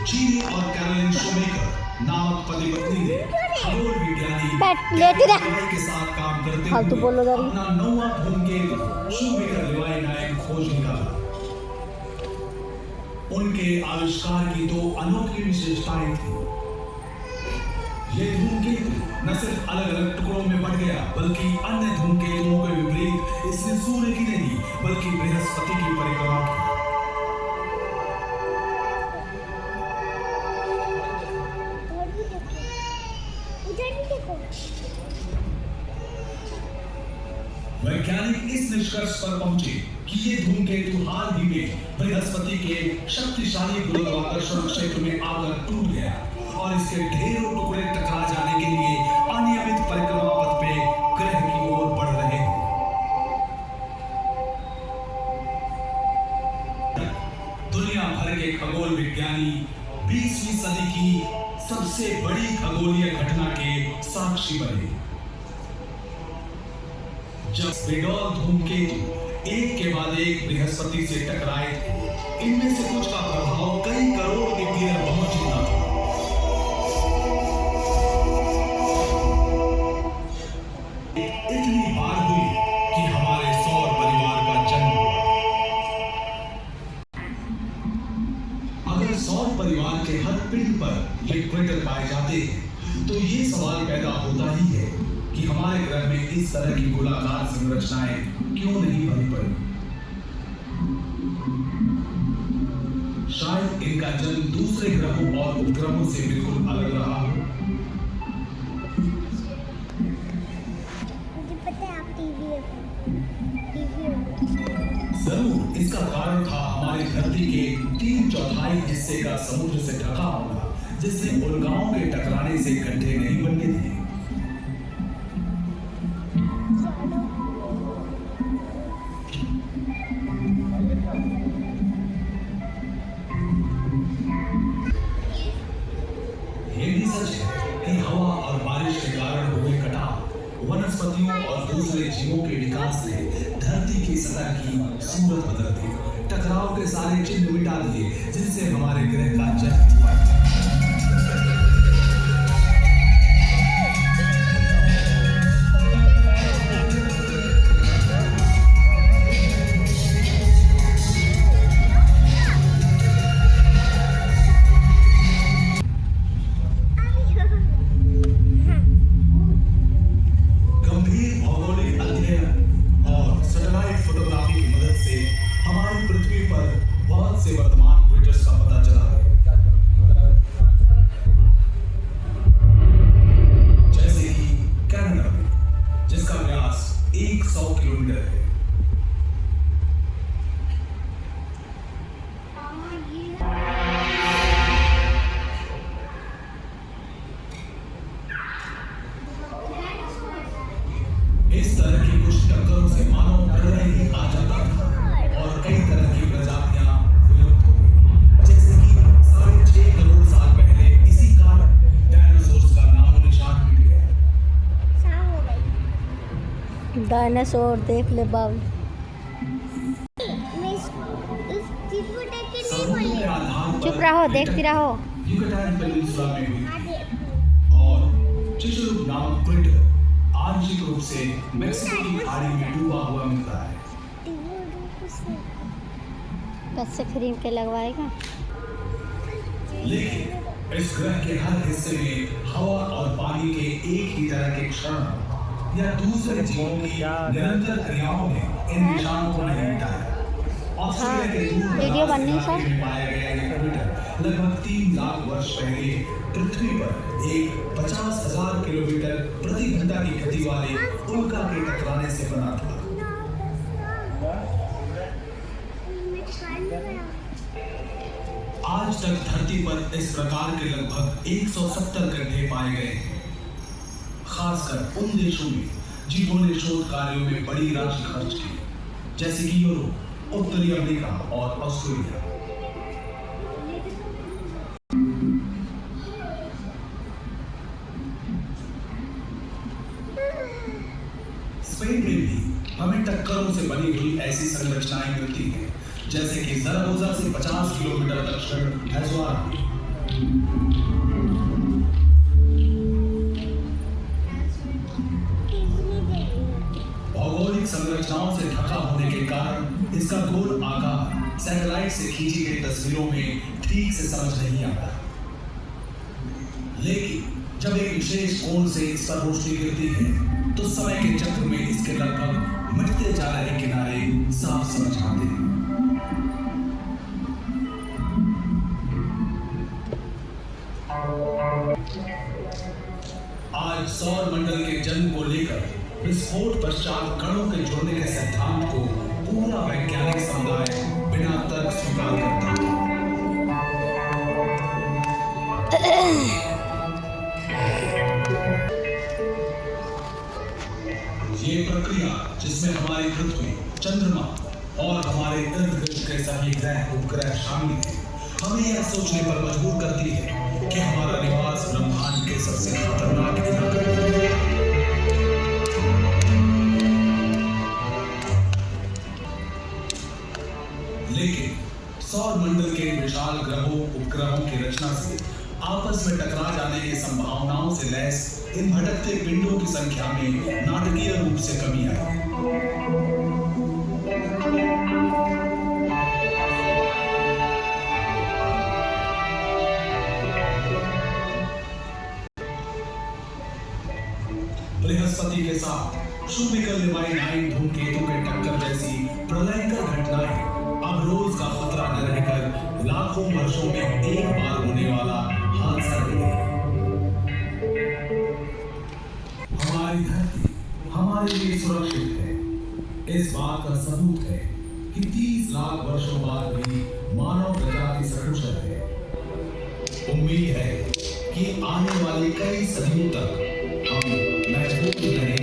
चीनी और Caroline shoemaker नामक पति पत्नी ने खगोल विज्ञानी के साथ काम करते हुए अपना 9वां धूमकेतु शूमेकर लेवाई नायक खोज निकाला। उनके आविष्कार की दो अनोखी विशेषताएं थी। ये धूमकेतु न सिर्फ अलग अलग टुकड़ों में बढ़ गया, बल्कि अन्य धूमकेतुओं के विपरीत इसने सूर्य की नहीं बल्कि बृहस्पति की परिक्रमा की। वैज्ञानिक इस निष्कर्ष पर पहुंचे कि ये धूमकेतु हाल ही में बृहस्पति के शक्तिशाली गुरुत्वाकर्षण क्षेत्र में आकर टूट गया और इसके ढेरों टुकड़े टकरा जाने के लिए अनियमित परिक्रमा पथ पे ग्रह की ओर बढ़ रहे हैं। दुनिया भर के खगोल विज्ञानी 20वीं सदी की सबसे बड़ी खगोलीय घटना के साक्षी बने, जब बेडॉल धूमकेतु एक के बाद एक बृहस्पति से टकराए थे। इनमें से कुछ का प्रभाव कई करोड़ न्यूक्लियर बमों जितना था। इतनी बार हुई कि हमारे सौर परिवार का जन्म हुआ। अगर सौर परिवार के हर पिंड पर इक्वेटर पाए जाते हैं, तो ये सवाल पैदा होता ही है कि हमारे ग्रह में इस तरह की गोलाकार संरचनाएं क्यों नहीं बनी पड़ी। शायद इनका जन्म दूसरे ग्रहों और उपग्रहों से बिल्कुल अलग रहा हो। जरूर इसका कारण था हमारी धरती के 3/4 हिस्से का समुद्र से ढका होना, जिससे उल्काओं के टकराने से गड्ढे नहीं बनते थे। ये भी सच है कि हवा और बारिश के कारण हुए कटाव, वनस्पतियों और दूसरे जीवों के विकास ने धरती की सतह की सूरत बदल दी, टकराव के सारे चिन्ह मिटा दिए जिनसे हमारे ग्रह का जन्म हुआ। वर्तमान क्रेटर्स का पता चला है, जैसे कि कनाडा में, जिसका व्यास 100 किलोमीटर है। इस तरह की कुछ टक्करों से मानव ग्रह ही आ जाता था और कई तरह की प्रजातियां विलुप्त हो गई। जैसे कि 6.5 करोड़ साल पहले इसी कारण डायनासोर्स का नामो निशान मिट गया। डायनासोर देख ले बाबू। चुप रहो, देखती रहो। युकाटान पेनिनसुला में हुई और चिचुरुक नामक क्रेटर आंशिक रूप से मेक्सिको की खाड़ी में डूबा हुआ मिलता है। बस से क्रीम के लगवाएगा। लेकिन इस ग्रह के हर हिस्से में हवा और पानी के एक ही तरह के क्षण या दूसरे जीवों की निरंतर क्रियाओं ने इन निशानों को नहीं मिटाया। ऑस्ट्रेलिया के दूर वीडियो बननी है सर। में पाया गया ये क्रेटर लगभग 3 लाख वर्ष पहले पृथ्वी पर एक 50,000 किलोमीटर प्रति घंटा की गति वाले उल्का के टकराने से बना था। आज तक धरती पर इस प्रकार के लगभग 170 गड्ढे पाए गए हैं, खासकर उन देशों में जिन्होंने शोध कार्यों में बड़ी राशि खर्च की, जैसे कि यूरोप, उत्तरी अमेरिका और ऑस्ट्रेलिया। स्पेन में भी हमें टक्करों से बनी हुई ऐसी संरचनाएं मिलती हैं, जैसे कि ज़रागोजा से 50 किलोमीटर दक्षिण एज़ोरा में भौगोलिक संरचनाओं से ढका होने के कारण इसका गोल आकार सैटेलाइट से खींची गई तस्वीरों में ठीक से समझ नहीं आता, लेकिन जब एक विशेष कोण से इस पर रोशनी गिरती है तो समय के चक्र में इसके लगभग मिटते जा रहे किनारे साफ समझ आते हैं। आज सौर मंडल के जन्म को लेकर विस्फोट पश्चात कणों के जुड़ने के सिद्धांत को पूरा वैज्ञानिक समुदाय बिना तर्क स्वीकार करता है। ये प्रक्रिया जिसमें हमारी पृथ्वी, चंद्रमा और हमारे इर्द गिर्द के सभी ग्रह उपग्रह शामिल हैं, हमें यह सोचने पर मजबूर करती है कि हमारा निवास ब्रह्मांड के सबसे खतरनाक इलाके में है। लेकिन सौर मंडल के विशाल ग्रहों उपग्रहों की रचना से आपस में टकरा जाने की संभावनाओं से लैस इन भटकते पिंडों की संख्या में नाटकीय रूप से कमी आई। बृहस्पति के साथ शुक्र लिवाई 9 धूमकेतु के टक्कर जैसी प्रलयंकर घटनाएं अब रोज का खतरा न रहकर लाखों वर्षों में एक बार होने वाला हादसा रह गई। हमारी धरती हमारे लिए सुरक्षित है। इस बात का सबूत है कि 30 लाख वर्षों बाद भी मानव प्रजाति सकुशल है। उम्मीद है कि आने वाली कई सदियों तक हम महफूज रहेंगे।